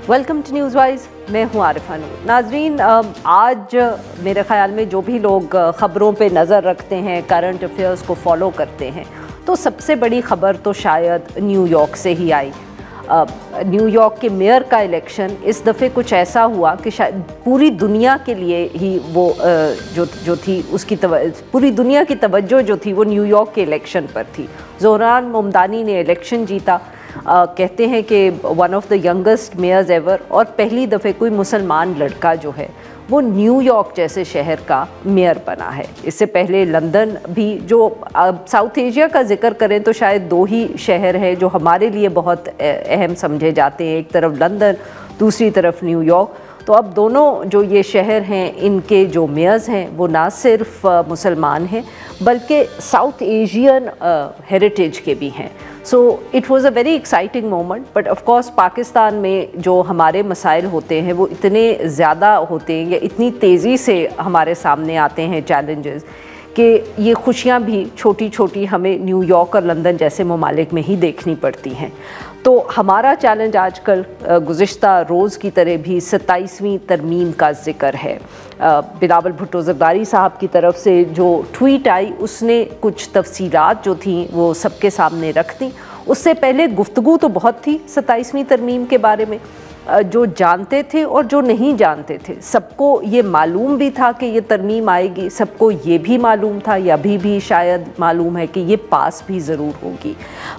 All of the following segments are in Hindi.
Welcome to news wise. मैं हूँ आरिफा नूर। नाजरीन, आज मेरे ख़्याल में जो भी लोग ख़बरों पे नज़र रखते हैं, करंट अफेयर्स को फॉलो करते हैं, तो सबसे बड़ी ख़बर तो शायद न्यूयॉर्क से ही आई। न्यूयॉर्क के मेयर का इलेक्शन इस दफ़े कुछ ऐसा हुआ कि शायद पूरी दुनिया के लिए ही वो जो थी उसकी पूरी दुनिया की तवज्जो जो थी वो न्यूयॉर्क के इलेक्शन पर थी। ज़ोहरान मोमदानी ने इलेक्शन जीता। कहते हैं कि one of the youngest mayors ever, और पहली दफ़े कोई मुसलमान लड़का जो है वो न्यूयॉर्क जैसे शहर का मेयर बना है। इससे पहले लंदन भी, जो साउथ एशिया का जिक्र करें तो शायद दो ही शहर हैं जो हमारे लिए बहुत अहम समझे जाते हैं, एक तरफ लंदन, दूसरी तरफ न्यूयॉर्क। तो अब दोनों जो ये शहर हैं, इनके जो मेयर्स हैं वो ना सिर्फ मुसलमान हैं बल्कि साउथ एशियन हेरिटेज के भी हैं। So it was a very exciting moment. But of course Pakistan में जो हमारे मसाइल होते हैं वो इतने ज़्यादा होते हैं या इतनी तेज़ी से हमारे सामने आते हैं चैलेंजेस कि ये खुशियाँ भी छोटी छोटी हमें न्यूयॉर्क और लंदन जैसे ममालिक में ही देखनी पड़ती हैं। तो हमारा चैलेंज आजकल गुज़िश्ता रोज़ की तरह भी 27वीं तरमीम का ज़िक्र है। बिलावल भुट्टो ज़रदारी साहब की तरफ से जो ट्वीट आई उसने कुछ तफसीलात जो थी वो सबके सामने रख दी। उससे पहले गुफ्तगू तो बहुत थी 27वीं तरमीम के बारे में। जो जानते थे और जो नहीं जानते थे, सबको ये मालूम भी था कि ये तरमीम आएगी, सबको ये भी मालूम था या अभी भी शायद मालूम है कि ये पास भी ज़रूर होगी।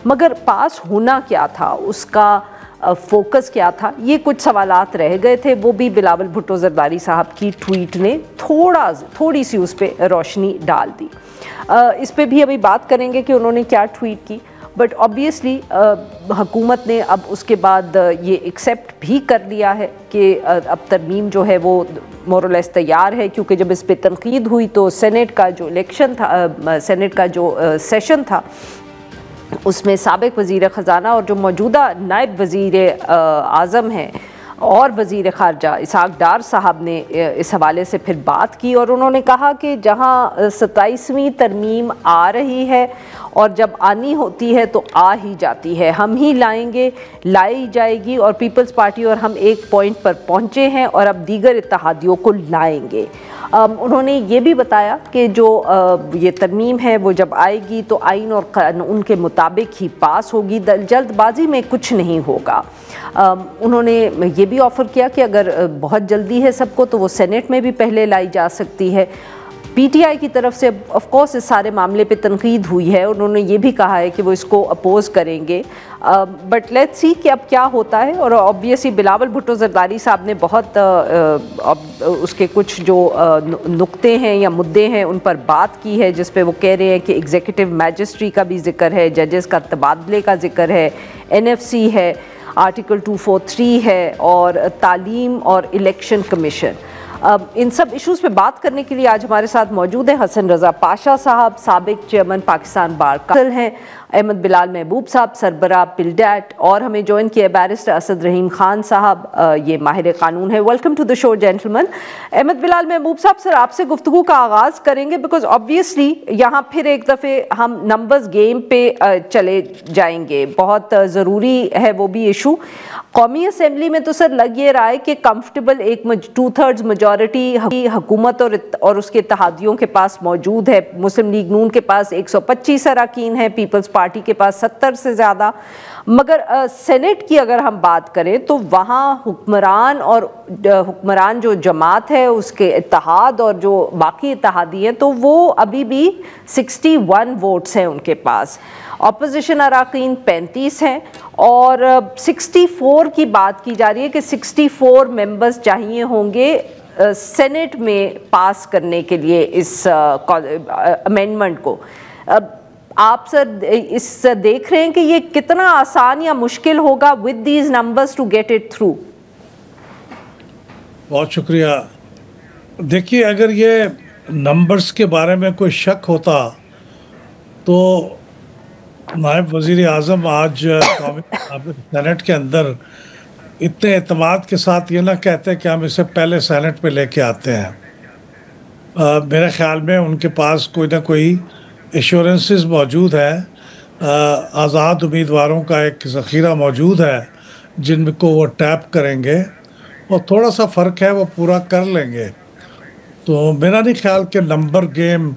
मगर पास होना क्या था, उसका फोकस क्या था, ये कुछ सवालात रह गए थे। वो भी बिलावल भुट्टो ज़रदारी साहब की ट्वीट ने थोड़ी सी उस पर रोशनी डाल दी। इस पर भी अभी बात करेंगे कि उन्होंने क्या ट्वीट की। बट ऑब्वियसली हुकूमत ने अब उसके बाद ये एक्सेप्ट भी कर लिया है कि अब तरमीम जो है वो मोरलेस तैयार है, क्योंकि जब इस पर तनकीद हुई तो सेनेट का जो इलेक्शन था, सेनेट का जो सेशन था, उसमें साबिक वज़ीर ख़ज़ाना और जो मौजूदा नायब वज़ीर आज़म हैं और वज़ीर ख़ारजा इसहाक़ डार साहब ने इस हवाले से फिर बात की और उन्होंने कहा कि जहां 27वीं तरमीम आ रही है और जब आनी होती है तो आ ही जाती है, हम ही लाएंगे, लाई जाएगी और पीपल्स पार्टी और हम एक पॉइंट पर पहुंचे हैं और अब दीगर इत्तेहादियों को लाएंगे। उन्होंने ये भी बताया कि जो ये तरमीम है वो जब आएगी तो आइन और कानून के मुताबिक ही पास होगी, जल्दबाजी में कुछ नहीं होगा। उन्होंने ये भी ऑफ़र किया कि अगर बहुत जल्दी है सबको तो वो सेनेट में भी पहले लाई जा सकती है। पीटीआई की तरफ से ऑफ कोर्स इस सारे मामले पे तनकीद हुई है, उन्होंने ये भी कहा है कि वो इसको अपोज़ करेंगे। बट लेट्स सी कि अब क्या होता है। और ऑब्वियसली बिलावल भुट्टो ज़रदारी साहब ने बहुत उसके कुछ जो नुक्ते हैं या मुद्दे हैं उन पर बात की है, जिस पे वो कह रहे हैं कि एग्जीक्यूटिव मैजिस्ट्री का भी जिक्र है, जजेस का तबादले का जिक्र है, एनएफसी है, आर्टिकल 243 है और तालीम और इलेक्शन कमीशन। इन सब इश्यूज़ पे बात करने के लिए आज हमारे साथ मौजूद है हसन रज़ा पाशा साहब, साबिक चेयरमैन पाकिस्तान बार काउंसिल हैं, अहमद बिलाल महबूब साहब सरबरा पिलडैट, और हमें ज्वाइन किया बैरिस्टर असद रहीम खान साहब, ये माहिर कानून है। Welcome to the show gentleman. Ahmed Bilal Mehboob sahab, sir आपसे गुफ्तगू का आगाज़ करेंगे बिकॉज ऑब्वियसली यहाँ फिर एक दफ़े हम नंबर्स गेम पे चले जाएंगे, बहुत ज़रूरी है वो भी इशू। कौमी असम्बली में तो सर लग ये रहा है कि कंफर्टेबल एक 2/3 मेजॉरिटी हुकूमत और उसके इत्तेहादियों के पास मौजूद है। मुस्लिम लीग नून के पास 125 अराकीन है, पीपल्स पार्टी के पास 70 से ज़्यादा। मगर सेनेट की अगर हम बात करें तो वहाँ हुक्मरान जो जमात है उसके इत्तेहाद और जो बाकी इत्तेहादी हैं तो वो अभी भी 61 वोट्स हैं उनके पास। अपोजिशन अराकीन 35 हैं और 64 की बात की जा रही है कि 64 मेंबर्स चाहिए होंगे सेनेट में पास करने के लिए इस अमेंडमेंट को। आप सर इस देख रहे हैं कि ये कितना आसान या मुश्किल होगा with these numbers to get it through? बहुत शुक्रिया। देखिए, अगर ये नंबर्स के बारे में कोई शक होता तो नायब वज़ीर आज़म आज सेनेट के अंदर इतने एतमाद के साथ ये ना कहते कि हम इसे पहले सेनेट में लेके आते हैं। मेरे ख्याल में उनके पास कोई ना कोई एश्योरेंसेस मौजूद है, आज़ाद उम्मीदवारों का एक ज़ख़ीरा मौजूद है जिनको वो टैप करेंगे और थोड़ा सा फ़र्क है वो पूरा कर लेंगे। तो मेरा नहीं ख्याल कि नंबर गेम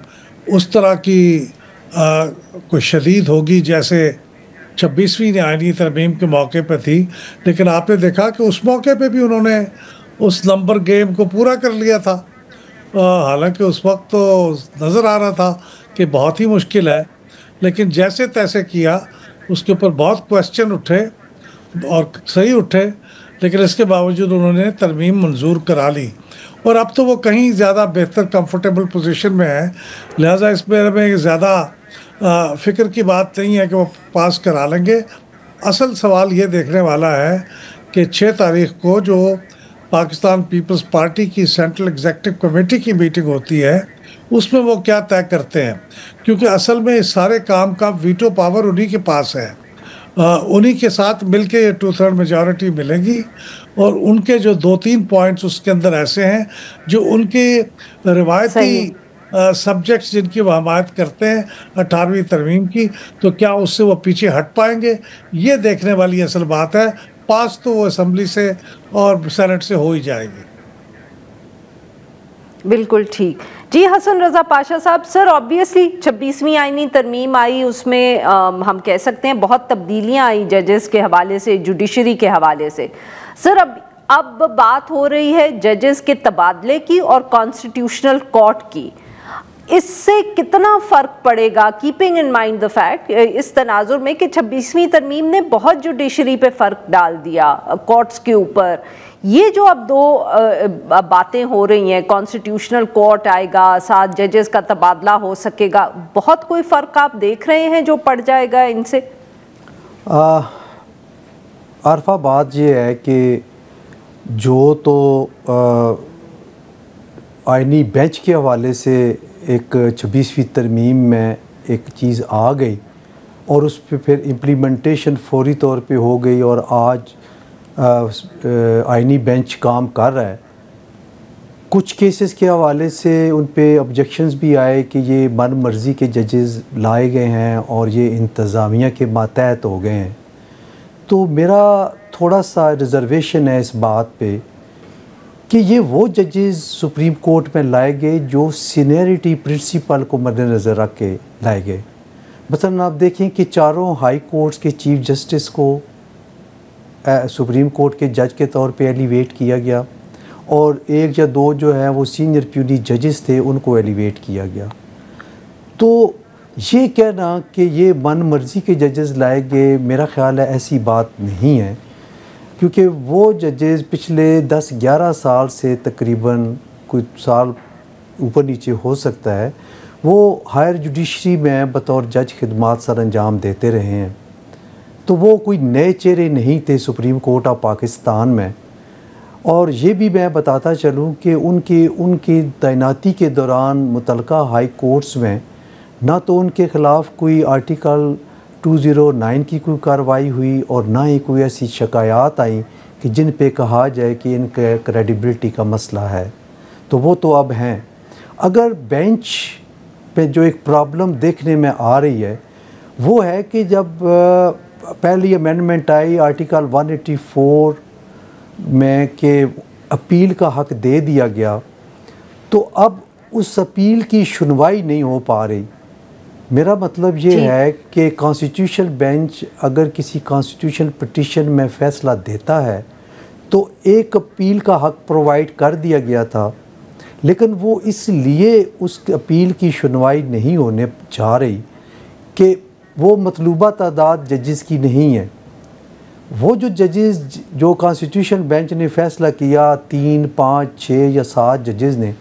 उस तरह की कोई शदीद होगी जैसे 26वीं आईनी तरमीम के मौके पे थी। लेकिन आपने देखा कि उस मौके पे भी उन्होंने उस नंबर गेम को पूरा कर लिया था। हालांकि उस वक्त तो नज़र आ रहा था कि बहुत ही मुश्किल है, लेकिन जैसे तैसे किया। उसके ऊपर बहुत क्वेश्चन उठे और सही उठे, लेकिन इसके बावजूद उन्होंने तरमीम मंजूर करा ली और अब तो वो कहीं ज़्यादा बेहतर कंफर्टेबल पोजीशन में है। लिहाजा इस बारे में ज़्यादा फ़िक्र की बात नहीं है कि वो पास करा लेंगे। असल सवाल ये देखने वाला है कि 6 तारीख को जो पाकिस्तान पीपल्स पार्टी की सेंट्रल एग्जीक्यूटिव कमेटी की मीटिंग होती है उसमें वो क्या तय करते हैं, क्योंकि असल में इस सारे काम का वीटो पावर उन्हीं के पास है। उन्हीं के साथ मिलके ये 2/3 मेजॉरिटी मिलेगी और उनके जो 2-3 पॉइंट्स उसके अंदर ऐसे हैं जो उनके रिवायती सब्जेक्ट्स जिनकी वो हमायत करते हैं 18वीं तरमीम की, तो क्या उससे वो पीछे हट पाएंगे, ये देखने वाली असल बात है। पास तो वो असम्बली से और सेनेट से हो ही जाएगी। बिल्कुल ठीक जी। हसन रज़ा पाशा साहब, सर ऑब्वियसली 26वीं आईनी तरमीम आई, उसमें हम कह सकते हैं बहुत तब्दीलियां आई जजेस के हवाले से, जुडिशरी के हवाले से। सर अब बात हो रही है जजेस के तबादले की और कॉन्स्टिट्यूशनल कोर्ट की। इससे कितना फ़र्क पड़ेगा, keeping in mind the fact इस तनाजुर में कि 26वीं तरमीम ने बहुत जुडिशरी पे फ़र्क डाल दिया कोर्ट्स के ऊपर। ये जो अब दो बातें हो रही हैं, कॉन्स्टिट्यूशनल कोर्ट आएगा, 7 जजेस का तबादला हो सकेगा, बहुत कोई फ़र्क आप देख रहे हैं जो पड़ जाएगा इनसे? आरफा बात ये है कि जो तो आईनी बेंच के हवाले से एक 26वीं तरमीम में एक चीज़ आ गई और उस पर फिर इम्प्लीमेंटेशन फौरी तौर पे हो गई और आज आईनी बेंच काम कर रहा है। कुछ केसेस के हवाले से उन पे ऑब्जेक्शंस भी आए कि ये मन मर्ज़ी के जजेस लाए गए हैं और ये इंतज़ामिया के मातहत हो गए हैं। तो मेरा थोड़ा सा रिज़र्वेशन है इस बात पे कि ये वो जजेस सुप्रीम कोर्ट में लाए गए जो सीनियरिटी प्रिंसिपल को मद्देनज़र रख के लाए गए। मसलन आप देखें कि चारों हाई कोर्ट्स के चीफ जस्टिस को सुप्रीम कोर्ट के जज के तौर पे एलिवेट किया गया और 1 या 2 जो है वो सीनियर प्यूनी जजेस थे उनको एलिवेट किया गया। तो ये कहना कि ये मन मर्ज़ी के जजेस लाए गए, मेरा ख़्याल है ऐसी बात नहीं है, क्योंकि वो जजेस पिछले 10-11 साल से तकरीबन कुछ साल ऊपर नीचे हो सकता है वो हायर जुडिशरी में बतौर जज खिदमात सर अंजाम देते रहे हैं। तो वो कोई नए चेहरे नहीं थे सुप्रीम कोर्ट ऑफ पाकिस्तान में। और ये भी मैं बताता चलूँ कि उनकी तैनाती के दौरान मुतलका हाई कोर्ट्स में ना तो उनके ख़िलाफ़ कोई आर्टिकल 209 की कोई कार्रवाई हुई और ना ही कोई ऐसी शिकायत आई कि जिन पे कहा जाए कि इनके क्रेडिबिलिटी का मसला है। तो वो तो अब हैं। अगर बेंच पे जो एक प्रॉब्लम देखने में आ रही है वो है कि जब पहली अमेंडमेंट आई आर्टिकल 184 में के अपील का हक दे दिया गया, तो अब उस अपील की सुनवाई नहीं हो पा रही। मेरा मतलब ये है कि कॉन्स्टिट्यूशनल बेंच अगर किसी कॉन्स्टिट्यूशनल पिटीशन में फ़ैसला देता है तो एक अपील का हक प्रोवाइड कर दिया गया था, लेकिन वो इसलिए उस अपील की सुनवाई नहीं होने जा रही कि वो मतलूबा तादाद जजेस की नहीं है। वो जो जजेस जो कॉन्स्टिट्यूशन बेंच ने फ़ैसला किया 3, 5, 6 या 7 जजेस ने,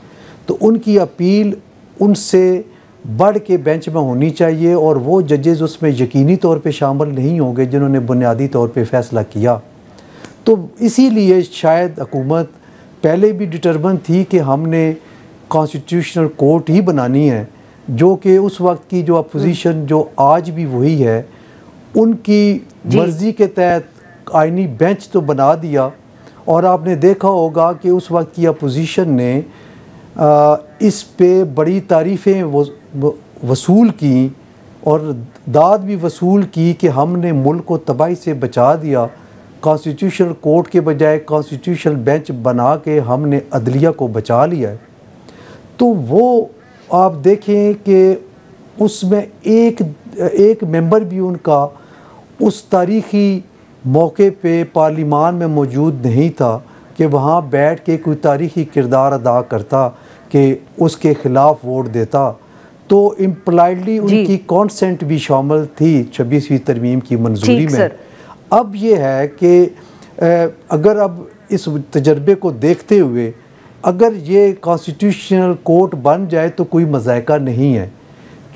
तो उनकी अपील उनसे बढ़ के बेंच में होनी चाहिए और वो जजेस उसमें यकीनी तौर पे शामिल नहीं होंगे जिन्होंने बुनियादी तौर पे फ़ैसला किया। तो इसीलिए शायद हुकूमत पहले भी डिटरमिन थी कि हमने कॉन्स्टिट्यूशनल कोर्ट ही बनानी है, जो कि उस वक्त की जो अपोजिशन जो आज भी वही है उनकी मर्ज़ी के तहत आईनी बेंच तो बना दिया। और आपने देखा होगा कि उस वक्त की अपोजिशन ने इस पे बड़ी तारीफ़ें वसूल की और दाद भी वसूल की कि हमने मुल्क को तबाही से बचा दिया। कॉन्स्टिट्यूशनल कोर्ट के बजाय कॉन्स्टिट्यूशनल बेंच बना के हमने अदलिया को बचा लिया है, तो वो आप देखें कि उसमें एक मेंबर भी उनका उस तारीख़ी मौके पे पार्लिमान में मौजूद नहीं था कि वहाँ बैठ के कोई तारीख़ी किरदार अदा करता कि उसके ख़िलाफ़ वोट देता। तो इम्प्लाइडली उनकी कॉन्सेंट भी शामिल थी 26वीं तरमीम की मंजूरी में। अब ये है कि अगर अब इस तजर्बे को देखते हुए अगर ये कॉन्स्टिट्यूशनल कोर्ट बन जाए तो कोई मज़ायका नहीं है,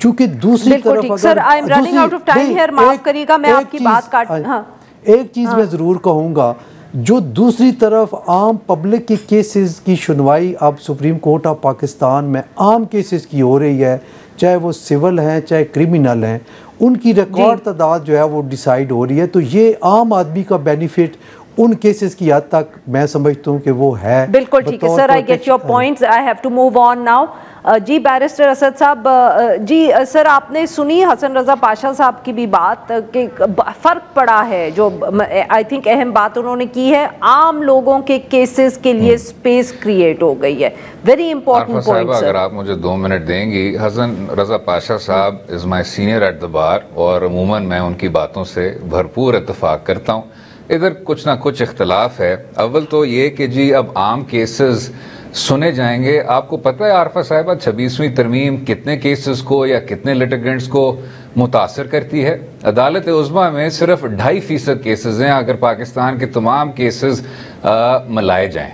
क्योंकि दूसरी तरफ अगर sir I am running out of time here, माफ करिएगा मैं आपकी बात काट। एक चीज़ मैं ज़रूर कहूँगा, जो दूसरी तरफ आम पब्लिक के केसेस की सुनवाई अब सुप्रीम कोर्ट ऑफ पाकिस्तान में आम केसेस की हो रही है, चाहे वो सिविल हैं चाहे क्रिमिनल हैं, उनकी रिकॉर्ड तादाद जो है वो डिसाइड हो रही है। तो ये आम आदमी का बेनिफिट उन केसेस की हद तक मैं समझता हूँ कि वो है। बिल्कुल ठीक है sir, I get your points, I have to move on now. जी बैरिस्टर असद साहब, जी सर आपने सुनी हसन रज़ा पाशा साहब की भी बात कि फ़र्क पड़ा है, जो आई थिंक अहम बात उन्होंने की है, आम लोगों के केसेस के लिए स्पेस क्रिएट हो गई है। Very important point sir. अगर आप मुझे 2 मिनट देंगी, हसन रज़ा पाशा साहब is my senior at the bar और अमूमन मैं उनकी बातों से भरपूर इत्तेफाक करता हूँ। इधर कुछ ना कुछ इख्तलाफ है। अव्वल तो ये कि जी अब आम केसेस सुने जाएंगे। आपको पता है आरफा साहिबा 26वीं तरमीम कितने केसेस को या कितने लिटिगेंट्स को मुतासर करती है? अदालत उज़्मा में सिर्फ 2.5% केसेस हैं अगर पाकिस्तान के तमाम केसेस मिलाए जाएं।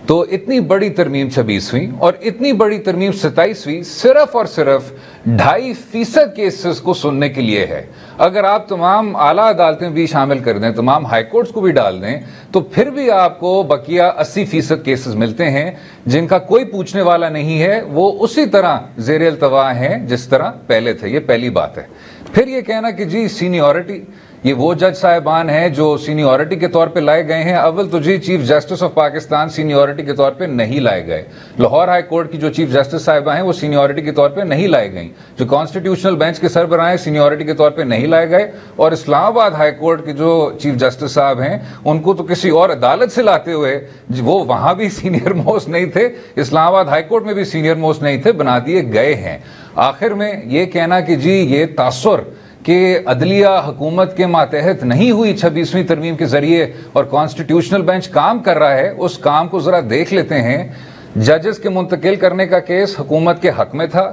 तो इतनी बड़ी तरमीम 26वीं और इतनी बड़ी तरमीम 27वीं सिर्फ और सिर्फ 2.5% केसेस को सुनने के लिए है। अगर आप तमाम आला अदालतें भी शामिल कर दें, तमाम हाई कोर्ट्स को भी डाल दें, तो फिर भी आपको बकिया 80% केसेस मिलते हैं जिनका कोई पूछने वाला नहीं है, वो उसी तरह ज़ेर अल्तवा हैं जिस तरह पहले थे। ये पहली बात है। फिर ये कहना कि जी सीनियरिटी, ये वो जज साहिबान हैं जो सीनियरिटी के तौर पे लाए गए हैं। अव्वल तो जी chief justice of Pakistan seniority के तौर पे नहीं लाए गए। लाहौर हाई कोर्ट की जो चीफ जस्टिस साहिबा हैं वो सीनियरिटी के तौर पे नहीं लाए गई। जो कॉन्स्टिट्यूशनल बेंच के सरबराह हैं सीनियरिटी के तौर पे नहीं लाए गए। और इस्लामाबाद हाई कोर्ट के जो चीफ जस्टिस साहब हैं उनको तो किसी और अदालत से लाते हुए वो वहां भी सीनियर मोस्ट नहीं थे, इस्लामाबाद हाई कोर्ट में भी सीनियर मोस्ट नहीं थे, बना दिए गए हैं। आखिर में ये कहना कि जी ये तासुर कि अदलिया हुकूमत के मातहत नहीं हुई 26वीं तरमीम के जरिए और कॉन्स्टिट्यूशनल बेंच काम कर रहा है, उस काम को जरा देख लेते हैं। जजेस के मुंतकिल करने का केस हुकूमत के हक में था,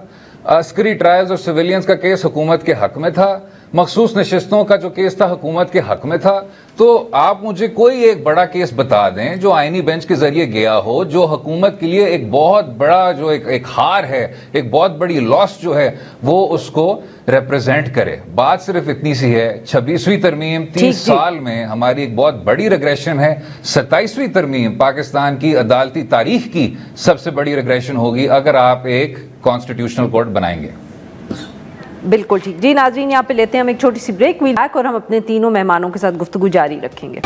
अस्करी ट्रायल्स और सिविलियंस का केस हुकूमत के हक में था, मखसूस नशिस्तों का जो केस था हुकूमत के हक में था। तो आप मुझे कोई एक बड़ा केस बता दें जो आईनी बेंच के जरिए गया हो, जो हुकूमत के लिए एक बहुत बड़ा जो एक हार है, एक बहुत बड़ी लॉस जो है वो उसको रिप्रेजेंट करे। बात सिर्फ इतनी सी है, 26वीं तरमीम 30 साल में हमारी एक बहुत बड़ी रिग्रेशन है। 27वीं तरमीम पाकिस्तान की अदालती तारीख की सबसे बड़ी रिग्रेशन होगी अगर आप एक कॉन्स्टिट्यूशनल कोर्ट बनाएंगे। बिल्कुल ठीक। जी नाज़रीन, यहाँ पे लेते हैं हम एक छोटी सी ब्रेक, और हम अपने तीनों मेहमानों के साथ गुफ्तगू जारी रखेंगे।